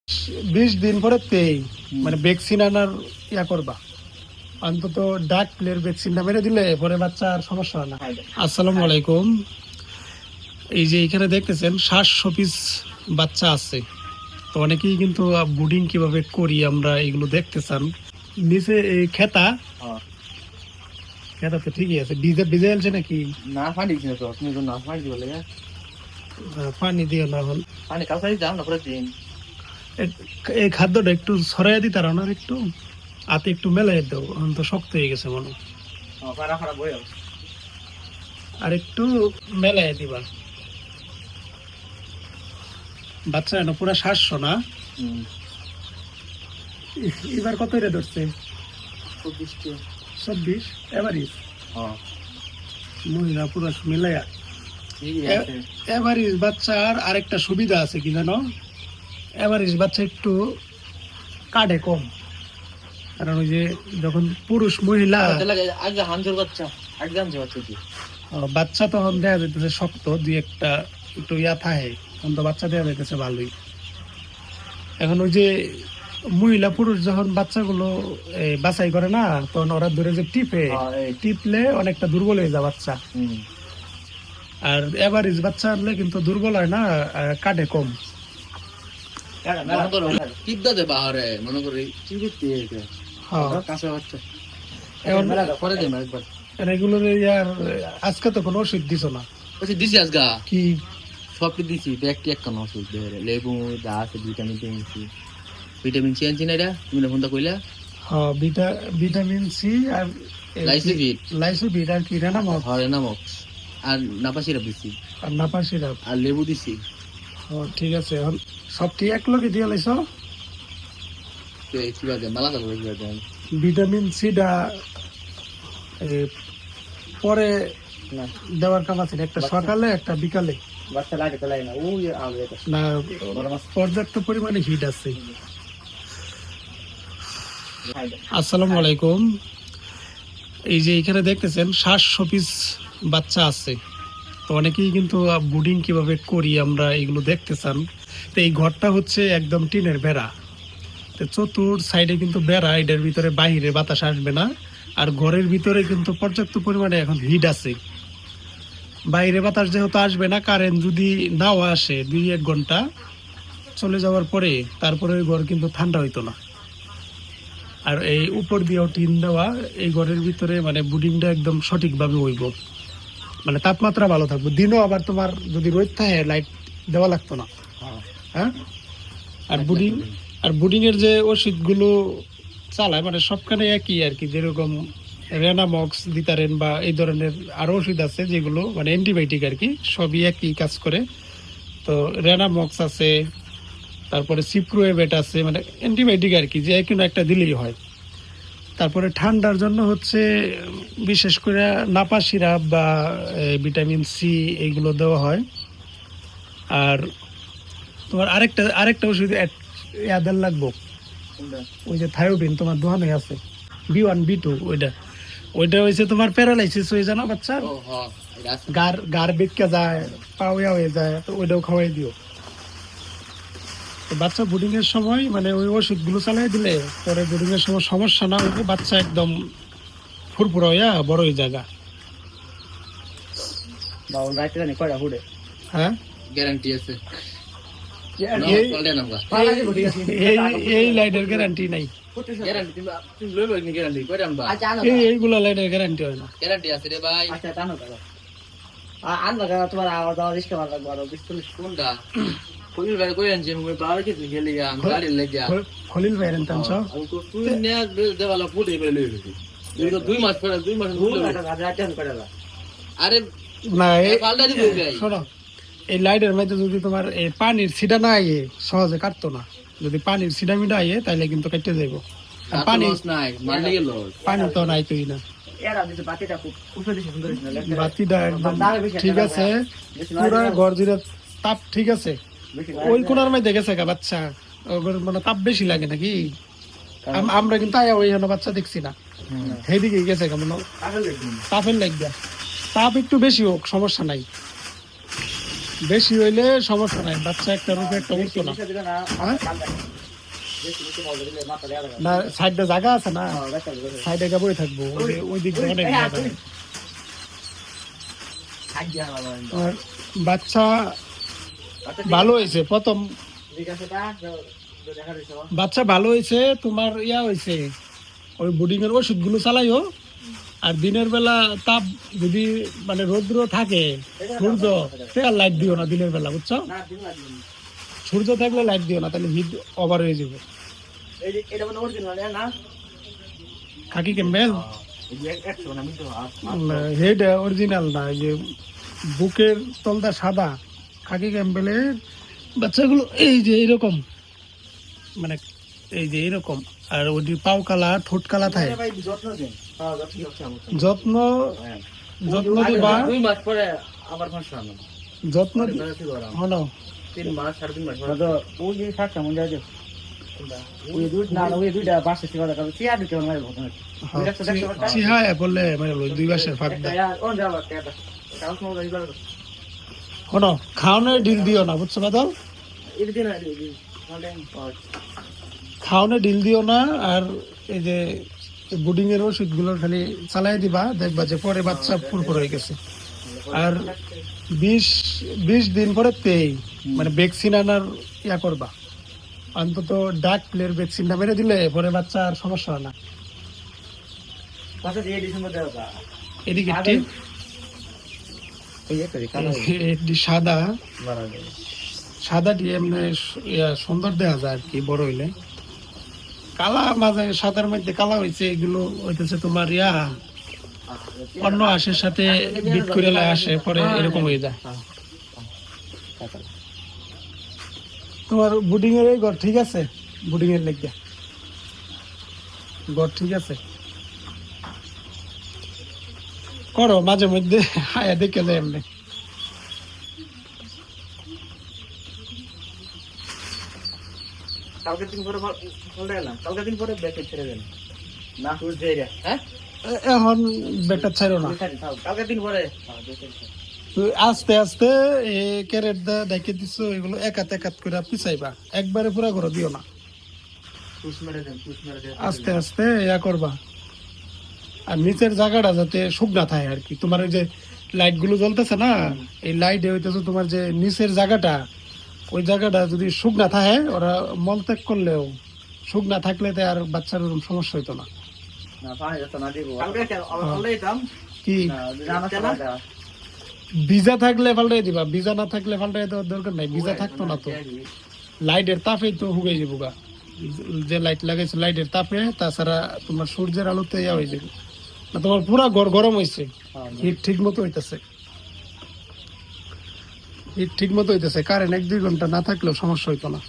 20 দিন পরে মানে ভ্যাকসিন আনার ইয়া করবা, অন্তত ডাক প্লের ভ্যাকসিনটা মেরে দিলে পরে বাচ্চার সমস্যা হয় না। আসসালামু আলাইকুম। এই যে এখানে দেখতেছেন 700 পিস বাচ্চা আছে। তো অনেকেই কিন্তু বুডিং কিভাবে করি আমরা এগুলো দেখতে চান। নিচে এই খেতা খেতা তো ঠিকই আছে, ভিজে আছে নাকি? না পানি দিও তো, তুমি তো না পানি দিও লাগে। পানি দিও না হল পানি কালকে দাও না করে দিন। এই খাদ্যটা একটু ছড়াইয়া দিতে পারো না, একটু হাতে একটু মেলাই দাও, এখন তো শক্ত হয়ে গেছে মনে। পারা পারা বই আর একটু মেলাই দিবা। বাচ্চা না পুরা 700 না? এবার কত রে ধরছে? 26 এভারেজ। মহিলা পুরো মিলাইয়া এভারেজ বাচ্চার আরেকটা সুবিধা আছে কি জানো? এভারেজ বাচ্চা একটু কাটে কম, কারণ ওই যে যখন পুরুষ মহিলা বাচ্চা তখন দেখা যাইতেছে শক্ত, দুই একটা একটু ইয়া থাকে, তখন তো বাচ্চা দেওয়া যাইতেছে ভালোই। এখন ওই যে মহিলা পুরুষ যখন বাচ্চাগুলো বাছাই করে না, তখন ওরা ধরে যে টিপলে অনেকটা দুর্বল হয়ে যায় বাচ্চা। আর এভারেজ বাচ্চা আনলে কিন্তু দুর্বল হয় না, কাটে কম। আজকে তো কোনো ওষুধ দিছ না? দিছি আজগা কি সব দিছি, একটি একটা ওষুধ লেবু দা আছে, ভিটামিন সি আনছি না এটা তুমি ফোনটা কইলা। হ্যাঁ, ভিটামিন সি আর লাইসোভিট আর কি রেনামক্স। হ্যাঁ রেনামক্স আর নাপা সিরাপ দিছি, আর নাপা সিরাপ আর লেবু দিছি। ও ঠিক আছে, এখন সব কি এক লগে দিয়ে লাইছো? মালা ভিটামিন সিটা পরে দেওয়ার কাম আছে, একটা সকালে একটা বিকালে। না, পর্যাপ্ত পরিমাণে হিট আছে। আসসালামু আলাইকুম। এই যে এখানে দেখতেছেন 700 পিস বাচ্চা আছে। তো অনেকেই কিন্তু বুডিং কিভাবে করি আমরা এগুলো দেখতে চান। তো এই ঘরটা হচ্ছে একদম টিনের বেড়া, তো চতুর সাইডে কিন্তু বেড়া, এটার ভিতরে বাহিরে বাতাস আসবে না। আর ঘরের ভিতরে কিন্তু পর্যাপ্ত পরিমাণে এখন হিট আছে, বাইরে বাতাস যেহেতু আসবে না, কারেন্ট যদি নাও আসে 2-1 ঘন্টা চলে যাওয়ার পরে তারপরে ওই ঘর কিন্তু ঠান্ডা হইতো না। আর এই উপর দিয়েও টিন দেওয়া, এই ঘরের ভিতরে মানে বুডিংটা একদম সঠিকভাবে হইব, মানে তাপমাত্রা ভালো থাকবে। দিনও আবার তোমার যদি রোদ থাকে লাইট দেওয়া লাগতো না। হ্যাঁ, আর বুডিং এর যে ওষুধগুলো চালায় মানে সবখানে একই আর কি, যেরকম রেনামক্স দিতারেন বা এই ধরনের আরো ওষুধ আছে যেগুলো মানে অ্যান্টিবায়োটিক আর কি, সবই একই কাজ করে। তো রেনামক্স আছে, তারপরে সিপ্রোয়েবেট আছে, মানে অ্যান্টিবায়োটিক আর কি, যে কোনো একটা দিলেই হয়। তারপরে ঠান্ডার জন্য হচ্ছে বিশেষ করে নাপা সিরাপ বা ভিটামিন সি এইগুলো দেওয়া হয়। আর তোমার আরেকটা ওষুধ ইয়াদের লাগবো, ওই যে থায়োবিন তোমার দোকানে আছে, B1 B2, ওইটা হয়েছে তোমার প্যারালাইসিস হয়ে যায় না বাচ্চার, গার বেঁকে যায়, পাওয়া হয়ে যায়, তো ওইটাও খাওয়াই দিও। বাচ্চা বুডিং এর সময় মানে ওই ওষুধগুলো চালাই দিলে পরে বুডিং এর সময় সমস্যা না হইলে বাচ্চা একদম ফুরফুরা হইয়া বড় হয়ে জায়গা। হ্যাঁ, গ্যারান্টি আছে, এই লাইটের গ্যারান্টি নাই, এইগুলা লাইটের গ্যারান্টি হয় না। গ্যারান্টি আছে রে ভাই। তোমার আওয়াজ রিস্কা ভালো লাগবে। কোনটা খলিল ভাই কই আনছে মুই পাওয়ার কিছু গেলি আমি গাড়ি লাগিয়া খলিল ভাই এর তানছ আমি তো তুই নে দেওয়ালা ফুটে গেলে লই গেছি। তুই তো 2 মাস পরে 2 মাস করে দাও। আরে না, এই পাল্টা দিব ভাই। শোনো, এই লাইটের মধ্যে যদি তোমার এই পানির ছিটা না আইয়ে সহজে কাটতো না, যদি পানির ছিটা মিটা আইয়ে তাইলে কিন্তু কেটে যাইব। পানি নাই মারলে গেল, পানি তো নাই তুই না। বাতিটা একদম ঠিক আছে, পুরা ঘর জুড়ে তাপ ঠিক আছে। ওই কোনার মধ্যে গেছে গা বাচ্চা, মানে তাপ বেশি লাগে নাকি? আমরা কিন্তু আয়া ওই বাচ্চা দেখছি না, সেদিকে গেছে গা মানে তাপের লাগবে। তাপ একটু বেশি হোক সমস্যা নাই, বেশি হইলে সমস্যা নাই, বাচ্চা একটা রূপে একটা উঠতো না। বেশি কিছু বলতে দিলে মাথা দেয়া লাগা না সাইডে জায়গা আছে না, হ্যাঁ দেখা যাবে সাইডে গাবই থাকবো, ওই দিক দিয়ে অনেক জায়গা। খাইয়া ভালো আর বাচ্চা ভালো হয়েছে, প্রথম ঠিক আছে তা দেখা দিছো বাচ্চা ভালো হয়েছে, তোমার ইয়া হয়েছে ওই বুডিং এর ওষুধগুলো চালাইও। আর দিনের বেলা তাপ যদি মানে রৌদ্র থাকে, সূর্য, সে আর লাইট দিও না দিনের বেলা, বুঝছো? না দিন লাগবে সূর্য থাকলে লাইট দিও না, তাহলে হিট ওভার হয়ে যাবে। এই যে এটা মানে অরিজিনাল না খাকি ক্যাম্বেল এই যে 100 না মিটো হেড অরিজিনাল না, এই যে বুকের তলটা সাদা খাকি ক্যাম্বেলের বাচ্চাগুলো এই যে এরকম, মানে এই যে এরকম। আর ওই পাও কালা ঠোঁট কালা থাকে। ভাই যত্ন দেন হ্যাঁ যত্ন করছি আমরা যত্ন হ্যাঁ যত্ন দিবা, 2 মাস পরে আবার ফাঁসা না যত্ন হলো 3 মাস 3.5 মাস পরে তো ওই যে ফাঁসা মন যায় ওই দুই না ওই দুইটা বাসে ছিল না কারণ চিয়া দিতে আমার বলতে চিহায় বললে মানে দুই মাসের ফাঁক দেয়। কোন যাবা কেটা কাল সময় যাইবা শোনো, খাওয়ানোর ডিল দিও না, বুঝছো বাদল? এর দিন আর এই খাওয়ানোর ডিল দিও না। আর এই যে বুডিং এর ওষুধগুলো খালি চালাই দিবা, দেখবা যে পরে বাচ্চা ফুরফুর হয়ে গেছে। আর 20 দিন পরে মানে ভ্যাকসিন আনার ইয়া করবা, অন্তত ডাক প্লের ভ্যাকসিনটা মেরে দিলে পরে বাচ্চা আর সমস্যা হয় না। পাশে এই ডিসেম্বর দেওয়া এদিকে টিপ, এই একটা কালো এটি সাদা, বাড়াবে সাদাটি এমনি সুন্দর দেখা যায় আর কি বড় হইলে। কালা মাঝে সাদার মধ্যে কালা হয়েছে, এগুলো হইতেছে তোমার ইয়া অন্য হাঁসের সাথে বিট করে আসে, পরে এরকম হয়ে যায়। তোমার বুডিং এর ঘর ঠিক আছে? বুডিং এর লেগে ঘর ঠিক আছে? করো মাঝে মধ্যে হায়া দেখে যায় এমনি। কালকে দিন পরে বললে না কালকে দিন পরে ব্যাকে ছেড়ে দেন না তুই যাই রে হ্যাঁ এখন বেটার ছাড়ো না, কালকে দিন পরে তুই আস্তে আস্তে ক্যারেট দেখে দিছো, এগুলো এক হাত করে পিছাইবা, একবারে পুরা করে দিও না, পুষ মেরে দেন আস্তে আস্তে ইয়া করবা। আর নিচের জায়গাটা যাতে শুকনা থাকে আর কি। তোমার ওই যে লাইট গুলো জ্বলতেছে না, এই লাইটে হইতেছে তোমার যে নিচের জায়গাটা, ওই জায়গাটা যদি শুকনা থাকে, ওরা মলত্যাগ করলেও শুকনা থাকলে তো আর বাচ্চার ওরকম সমস্যা হইতো না। না পানি যত না দিব কালকে কেন আল্লাহ দাম কি জানা চলা ভিজা থাকলে পাল্টাই দিবা, ভিজা না থাকলে পাল্টাই দেওয়ার দরকার নাই। ভিজা থাকতো না তো, লাইটের তাপেই তো হুগে যাবো গা, যে লাইট লাগাইছে লাইটের তাপে, তাছাড়া তোমার সূর্যের আলোতে ইয়া হয়ে যাবে না। তোমার পুরা ঘর গরম হয়েছে, হিট ঠিক মতো হইতেছে, হিট ঠিক মতো হইতেছে। কারেন্ট 1-2 ঘন্টা না থাকলেও সমস্যা হইতো না।